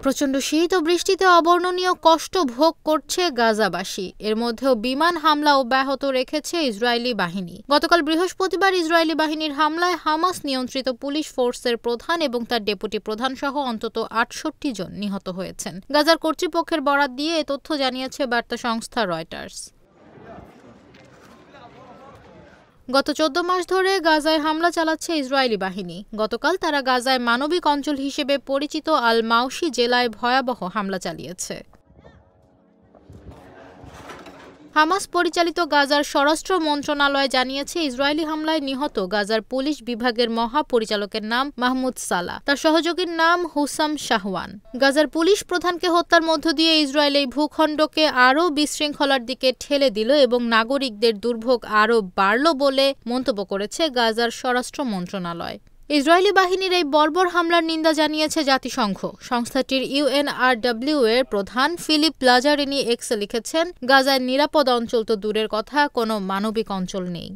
প্রচণ্ড শীত ও বৃষ্টিতে অবর্ণনীয় কষ্ট ভোগ করছে গাজাবাসী। এর মধ্যেও বিমান হামলা অব্যাহত রেখেছে ইসরায়েলি বাহিনী। গতকাল বৃহস্পতিবার ইসরায়েলি বাহিনীর হামলায় হামাস নিয়ন্ত্রিত পুলিশ ফোর্সের প্রধান এবং তার ডেপুটি প্রধান সহ অন্তত ৬৮ জন নিহত হয়েছেন। গাজার কর্তৃপক্ষের বরাত দিয়ে এ তথ্য জানিয়েছে বার্তা সংস্থা রয়টার্স। গত ১৪ মাস ধরে গাজায় হামলা চালাচ্ছে ইসরায়েলি বাহিনী। গতকাল তারা গাজায় মানবিক অঞ্চল হিসেবে পরিচিত আল মাউশি জেলায় ভয়াবহ হামলা চালিয়েছে। হামাস পরিচালিত গাজার স্বরাষ্ট্র মন্ত্রণালয় জানিয়েছে, ইসরায়েলি হামলায় নিহত গাজার পুলিশ বিভাগের মহাপরিচালকের নাম মাহমুদ সালাহ, তার সহযোগীর নাম হুসাম শাহওয়ান। গাজার পুলিশ প্রধানকে হত্যার মধ্য দিয়ে ইসরায়েল এই ভূখণ্ডকে আরও বিশৃঙ্খলার দিকে ঠেলে দিল এবং নাগরিকদের দুর্ভোগ আরও বাড়ল বলে মন্তব্য করেছে গাজার স্বরাষ্ট্র মন্ত্রণালয়। ইসরায়েলি বাহিনীর এই বর্বর হামলার নিন্দা জানিয়েছে জাতিসংঘ। সংস্থাটির UNRW এর প্রধান ফিলিপ লাজারিনি এক্সে লিখেছেন, গাজায় নিরাপদ অঞ্চল তো দূরের কথা, কোনো মানবিক অঞ্চল নেই।